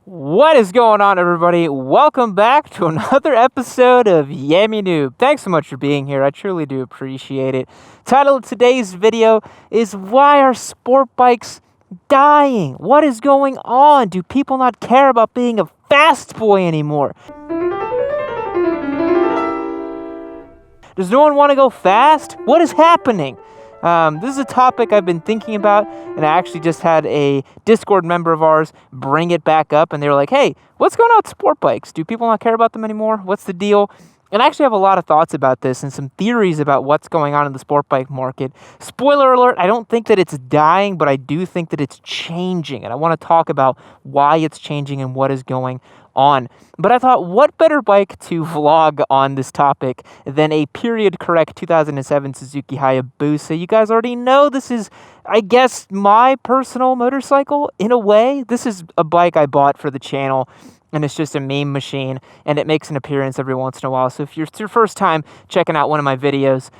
What is going on, everybody? Welcome back to another episode of Yammy Noob. Thanks so much for being here. I truly do appreciate it. Title of today's video is Why Are Sport Bikes Dying? What is going on? Do people not care about being a fast boy anymore? Does no one want to go fast? What is happening? This is a topic I've been thinking about, and I actually just had a Discord member of ours bring it back up, and they were like, hey, what's going on with sport bikes? Do people not care about them anymore? What's the deal? And I actually have a lot of thoughts about this and some theories about what's going on in the sport bike market. Spoiler alert, I don't think that it's dying, but I do think that it's changing, and I want to talk about why it's changing and what is going on. But I thought, what better bike to vlog on this topic than a period correct 2007 Suzuki Hayabusa. You guys already know this is, I guess, my personal motorcycle in a way. This is a bike I bought for the channel, and it's just a meme machine, and it makes an appearance every once in a while. So if it's your first time checking out one of my videos,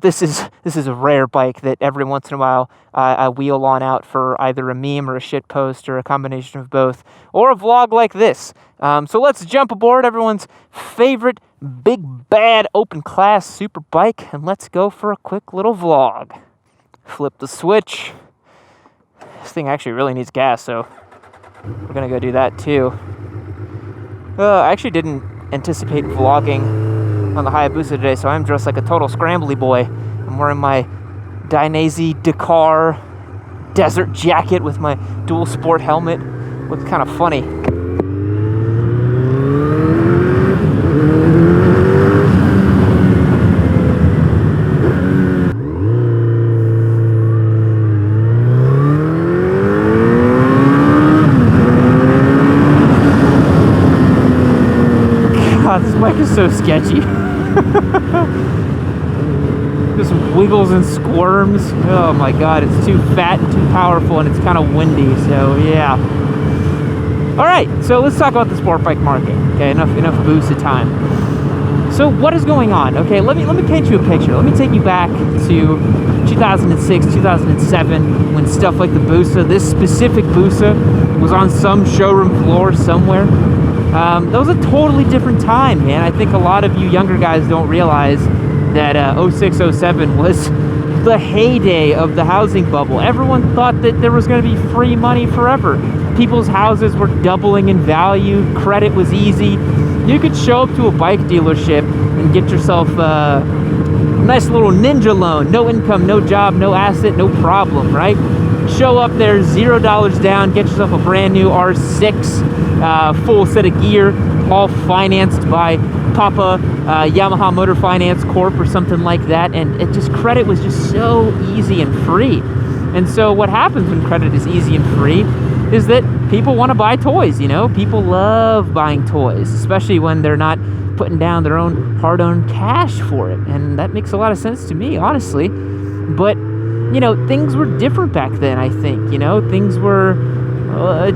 this is a rare bike that every once in a while I wheel on out for either a meme or a shit post or a combination of both, or a vlog like this. So let's jump aboard everyone's favorite big bad open class super bike, and let's go for a quick little vlog. Flip the switch. This thing actually really needs gas, so we're gonna go do that too. I actually didn't anticipate vlogging on the Hayabusa today, so I'm dressed like a total scrambly boy. I'm wearing my Dainese Dakar desert jacket with my dual sport helmet. Looks kind of funny. This bike is so sketchy. Just wiggles and squirms. Oh my god, it's too fat and too powerful, and it's kind of windy, so yeah. Alright, so let's talk about the sport bike market. Okay, enough Busa time. So what is going on? Okay, let me paint you a picture. Let me take you back to 2006, 2007, when stuff like the Busa, this specific Busa, was on some showroom floor somewhere. That was a totally different time, man. I think a lot of you younger guys don't realize that 06, 07 was the heyday of the housing bubble. Everyone thought that there was going to be free money forever. People's houses were doubling in value. Credit was easy. You could show up to a bike dealership and get yourself a nice little ninja loan. No income, no job, no asset, no problem, right? Show up there, $0 down, get yourself a brand new R6, full set of gear, all financed by Papa Yamaha Motor Finance Corp or something like that, and credit was just so easy and free. And so what happens when credit is easy and free is that people want to buy toys, you know? People love buying toys, especially when they're not putting down their own hard-earned cash for it, and that makes a lot of sense to me, honestly. But you know, things were different back then, I think. You know, things were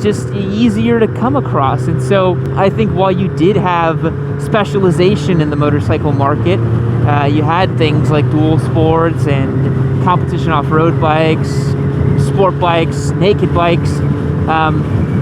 just easier to come across. And so I think while you did have specialization in the motorcycle market, you had things like dual sports and competition off-road bikes, sport bikes, naked bikes.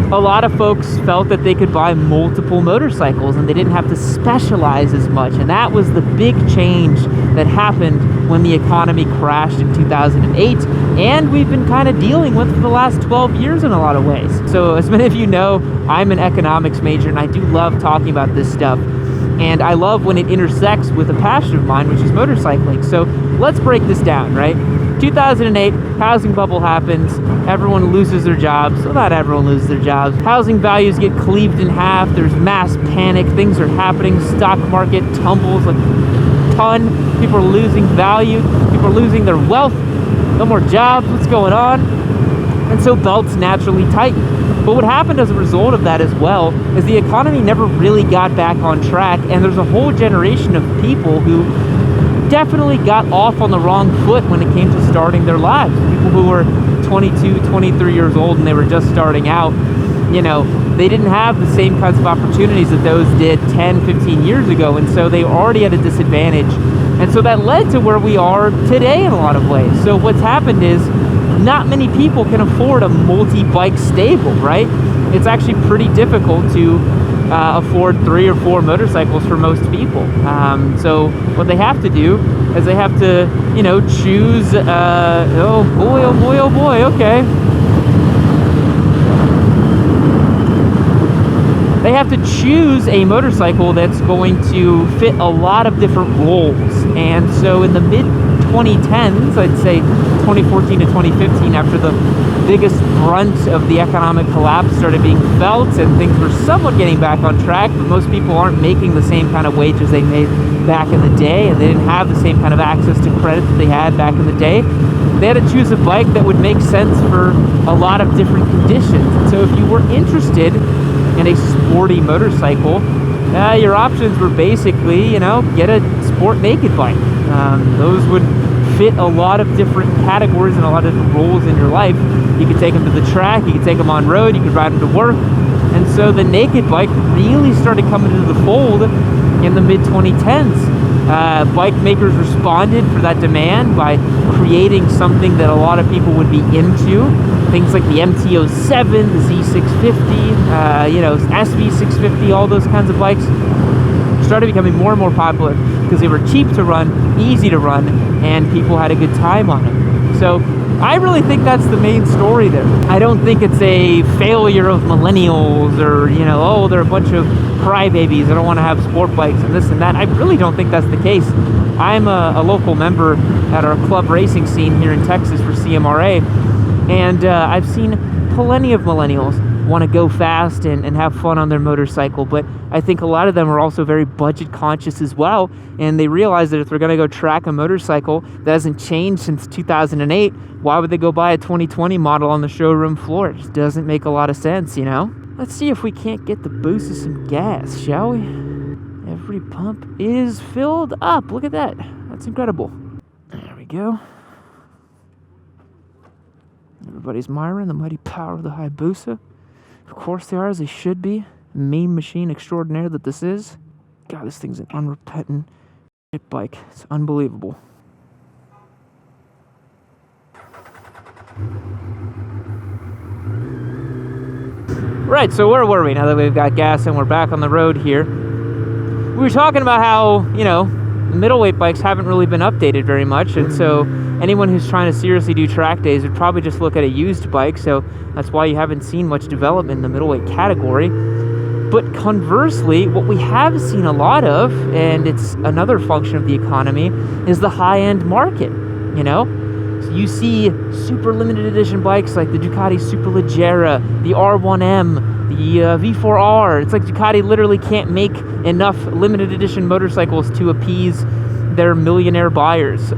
A lot of folks felt that they could buy multiple motorcycles and they didn't have to specialize as much. And that was the big change that happened when the economy crashed in 2008. And we've been kind of dealing with for the last 12 years in a lot of ways. So as many of you know, I'm an economics major and I do love talking about this stuff. And I love when it intersects with a passion of mine, which is motorcycling. So let's break this down, right? 2008, housing bubble happens, everyone loses their jobs. Well, not everyone loses their jobs. Housing values get cleaved in half, there's mass panic, things are happening, stock market tumbles like a ton, people are losing value, people are losing their wealth, no more jobs, what's going on? And so belts naturally tighten. But what happened as a result of that as well is the economy never really got back on track, and there's a whole generation of people who definitely got off on the wrong foot when it came to starting their lives. People who were 22, 23 years old and they were just starting out, you know, they didn't have the same kinds of opportunities that those did 10, 15 years ago, and so they were already at a disadvantage. And so that led to where we are today in a lot of ways. So what's happened is not many people can afford a multi-bike stable, right? it's actually pretty difficult to afford 3 or 4 motorcycles for most people. So what they have to do is they have to, you know, choose, oh boy, oh boy, oh boy, okay. They have to choose a motorcycle that's going to fit a lot of different roles. And so in the mid 2010s, I'd say 2014 to 2015, after the biggest brunt of the economic collapse started being felt and things were somewhat getting back on track, but most people aren't making the same kind of wages they made back in the day, and they didn't have the same kind of access to credit that they had back in the day. They had to choose a bike that would make sense for a lot of different conditions. So if you were interested in a sporty motorcycle, your options were basically, you know, get a sport naked bike. Those would fit a lot of different categories and a lot of different roles in your life. You could take them to the track, you could take them on road, you could ride them to work. And so the naked bike really started coming into the fold in the mid 2010s. Bike makers responded for that demand by creating something that a lot of people would be into. Things like the MT-07, the Z650, you know, SV650, all those kinds of bikes started becoming more and more popular because they were cheap to run, easy to run, and people had a good time on them. So I really think that's the main story there. I don't think it's a failure of millennials or, you know, oh, they're a bunch of crybabies, I don't want to have sport bikes and this and that. I really don't think that's the case. I'm a local member at our club racing scene here in Texas for CMRA, and I've seen plenty of millennials want to go fast and have fun on their motorcycle, but I think a lot of them are also very budget conscious as well, and they realize that if they're going to go track a motorcycle that hasn't changed since 2008, why would they go buy a 2020 model on the showroom floor? It just doesn't make a lot of sense, you know? Let's see if we can't get the Busa some gas, shall we? Every pump is filled up. Look at that. That's incredible. There we go. Everybody's admiring the mighty power of the Hayabusa. Of course they are, as they should be. Meme machine extraordinaire that this is. God, this thing's an unrepentant shit bike. It's unbelievable. Right, so where were we now that we've got gas and we're back on the road here? We were talking about how, you know, middleweight bikes haven't really been updated very much, and so anyone who's trying to seriously do track days would probably just look at a used bike, so that's why you haven't seen much development in the middleweight category. But conversely, what we have seen a lot of, and it's another function of the economy, is the high-end market, you know? So you see super limited edition bikes like the Ducati Superleggera, the R1M, the V4R. It's like Ducati literally can't make enough limited edition motorcycles to appease their millionaire buyers.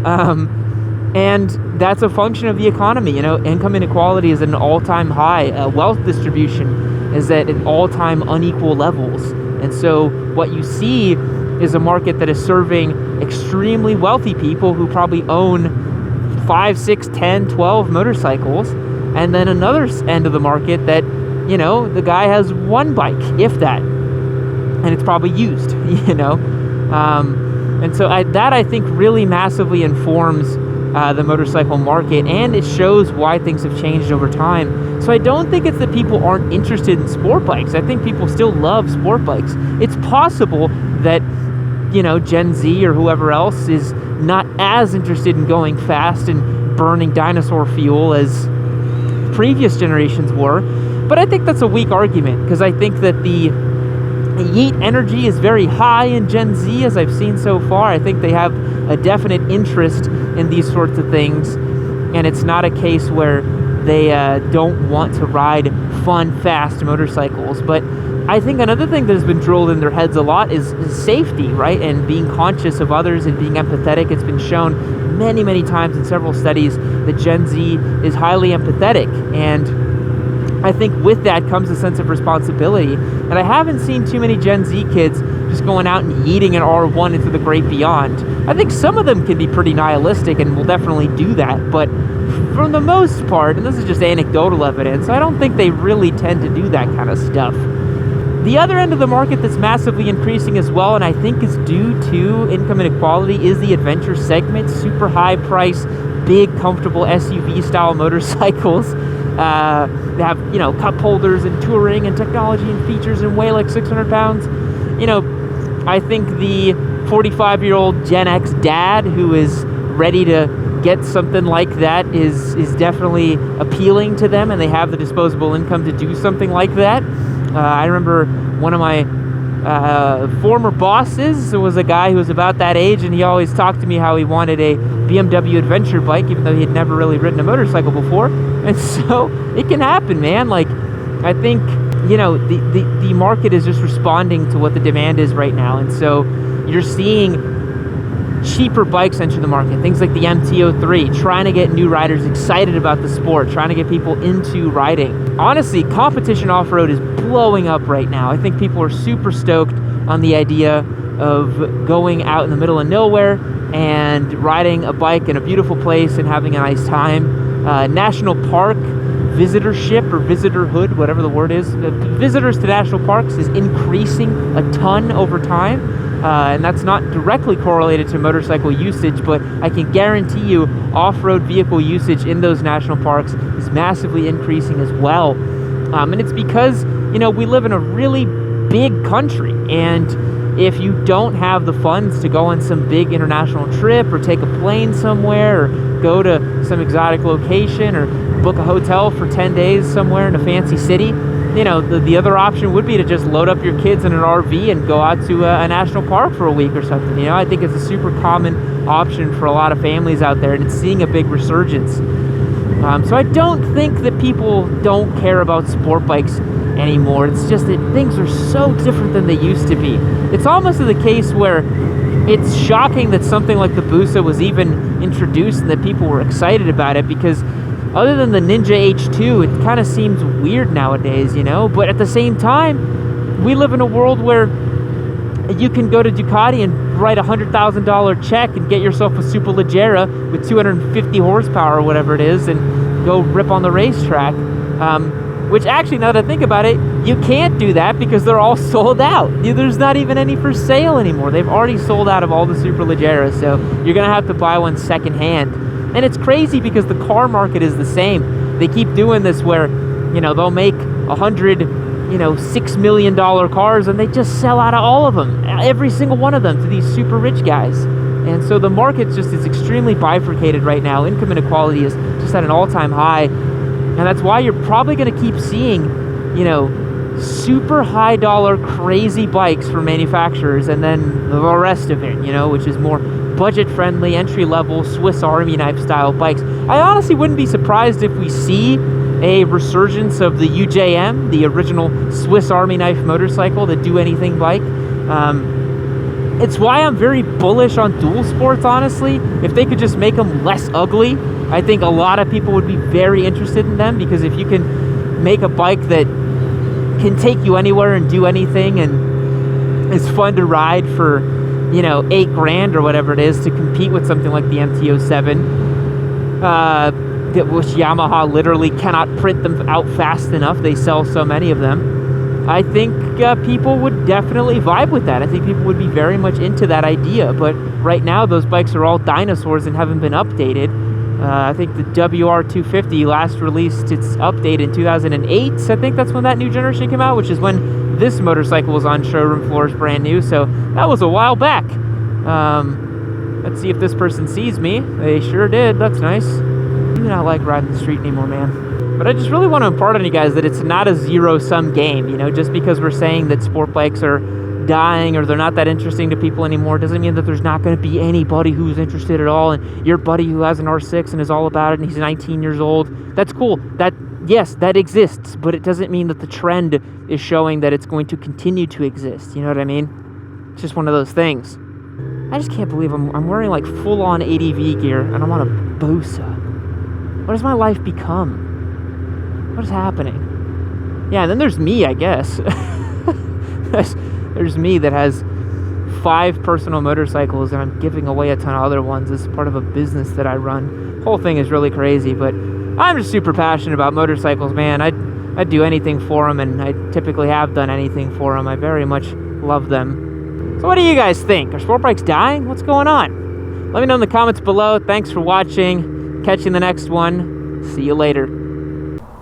And that's a function of the economy. You know, income inequality is at an all-time high. Wealth distribution is at an all-time unequal levels. And so what you see is a market that is serving extremely wealthy people who probably own 5, 6, 10, 12 motorcycles, and then another end of the market that, you know, the guy has one bike, if that, and it's probably used, you know. And so that I think really massively informs the motorcycle market, and it shows why things have changed over time. So I don't think it's that people aren't interested in sport bikes. I think people still love sport bikes. It's possible that, you know, Gen Z or whoever else is not as interested in going fast and burning dinosaur fuel as previous generations were. But I think that's a weak argument, because I think that the yeet energy is very high in Gen Z, as I've seen so far. I think they have a definite interest in these sorts of things, and it's not a case where they don't want to ride fun, fast motorcycles. But I think another thing that has been drilled in their heads a lot is safety, right? And being conscious of others and being empathetic. It's been shown many, many times in several studies that Gen Z is highly empathetic. And I think with that comes a sense of responsibility. And I haven't seen too many Gen Z kids just going out and yeeting an R1 into the great beyond. I think some of them can be pretty nihilistic and will definitely do that. But for the most part, and this is just anecdotal evidence, I don't think they really tend to do that kind of stuff. The other end of the market that's massively increasing as well, and I think is due to income inequality, is the adventure segment. Super high price, big, comfortable SUV style motorcycles. They have, you know, cup holders and touring and technology and features and weigh like 600 pounds. You know, I think the 45-year-old Gen X dad who is ready to get something like that is definitely appealing to them, and they have the disposable income to do something like that. I remember one of my former bosses was a guy who was about that age, and he always talked to me how he wanted a BMW adventure bike, even though he had never really ridden a motorcycle before. And so it can happen, man. Like, I think, you know, the market is just responding to what the demand is right now, and so you're seeing cheaper bikes enter the market, things like the MT-03, trying to get new riders excited about the sport, trying to get people into riding. Honestly, competition off-road is blowing up right now. I think people are super stoked on the idea of going out in the middle of nowhere and riding a bike in a beautiful place and having a nice time. National park visitorship or visitorhood, whatever the word is, visitors to national parks is increasing a ton over time. And that's not directly correlated to motorcycle usage, but I can guarantee you off-road vehicle usage in those national parks is massively increasing as well. And it's because, you know, we live in a really big country, and if you don't have the funds to go on some big international trip or take a plane somewhere or go to some exotic location or book a hotel for 10 days somewhere in a fancy city, you know, the other option would be to just load up your kids in an RV and go out to a national park for a week or something. You know, I think it's a super common option for a lot of families out there, and it's seeing a big resurgence. So I don't think that people don't care about sport bikes anymore. It's just that things are so different than they used to be. It's almost the case where it's shocking that something like the Busa was even introduced and that people were excited about it, because other than the Ninja H2, it kind of seems weird nowadays, you know? But at the same time, we live in a world where you can go to Ducati and write a $100,000 check and get yourself a Superleggera with 250 horsepower or whatever it is and go rip on the racetrack. Which actually, now that I think about it, you can't do that because they're all sold out. There's not even any for sale anymore. They've already sold out of all the Superleggeras, so you're going to have to buy one secondhand. And it's crazy because the car market is the same. They keep doing this where, you know, they'll make 100, you know, $6 million cars, and they just sell out of all of them, every single one of them, to these super rich guys. And so the market just is extremely bifurcated right now. Income inequality is just at an all-time high. And that's why you're probably going to keep seeing, you know, super high dollar crazy bikes from manufacturers, and then the rest of it, you know, which is more budget-friendly, entry-level, Swiss Army knife style bikes. I honestly wouldn't be surprised if we see a resurgence of the UJM, the original Swiss Army knife motorcycle, the Do Anything bike. It's why I'm very bullish on dual sports, honestly. If they could just make them less ugly, I think a lot of people would be very interested in them, because if you can make a bike that can take you anywhere and do anything and is fun to ride for, you know, $8,000 or whatever it is, to compete with something like the MT-07, which Yamaha literally cannot print them out fast enough. They sell so many of them. I think people would definitely vibe with that. I think people would be very much into that idea. But right now, those bikes are all dinosaurs and haven't been updated. I think the WR250 last released its update in 2008. I think that's when that new generation came out, which is when this motorcycle was on showroom floors brand new. So that was a while back. Let's see if this person sees me. They sure did. That's nice. I do not like riding the street anymore, man. But I just really want to impart on you guys that it's not a zero-sum game. You know, just because we're saying that sport bikes are dying or they're not that interesting to people anymore doesn't mean that there's not going to be anybody who's interested at all. And your buddy who has an R6 and is all about it and he's 19 years old, that's cool. Yes, that exists, but it doesn't mean that the trend is showing that it's going to continue to exist. You know what I mean? It's just one of those things. I just can't believe I'm wearing like full-on ADV gear and I'm on a Busa. What has my life become? What is happening? Yeah, and then there's me, I guess. There's me that has 5 personal motorcycles, and I'm giving away a ton of other ones as part of a business that I run. The whole thing is really crazy, but I'm just super passionate about motorcycles, man. I'd do anything for them, and I typically have done anything for them. I very much love them. So what do you guys think? Are sport bikes dying? What's going on? Let me know in the comments below. Thanks for watching. Catch you in the next one. See you later.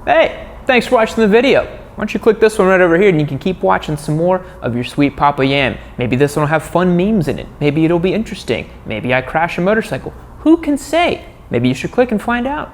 Hey, thanks for watching the video. Why don't you click this one right over here and you can keep watching some more of your sweet Papa Yam. Maybe this one will have fun memes in it. Maybe it'll be interesting. Maybe I crash a motorcycle. Who can say? Maybe you should click and find out.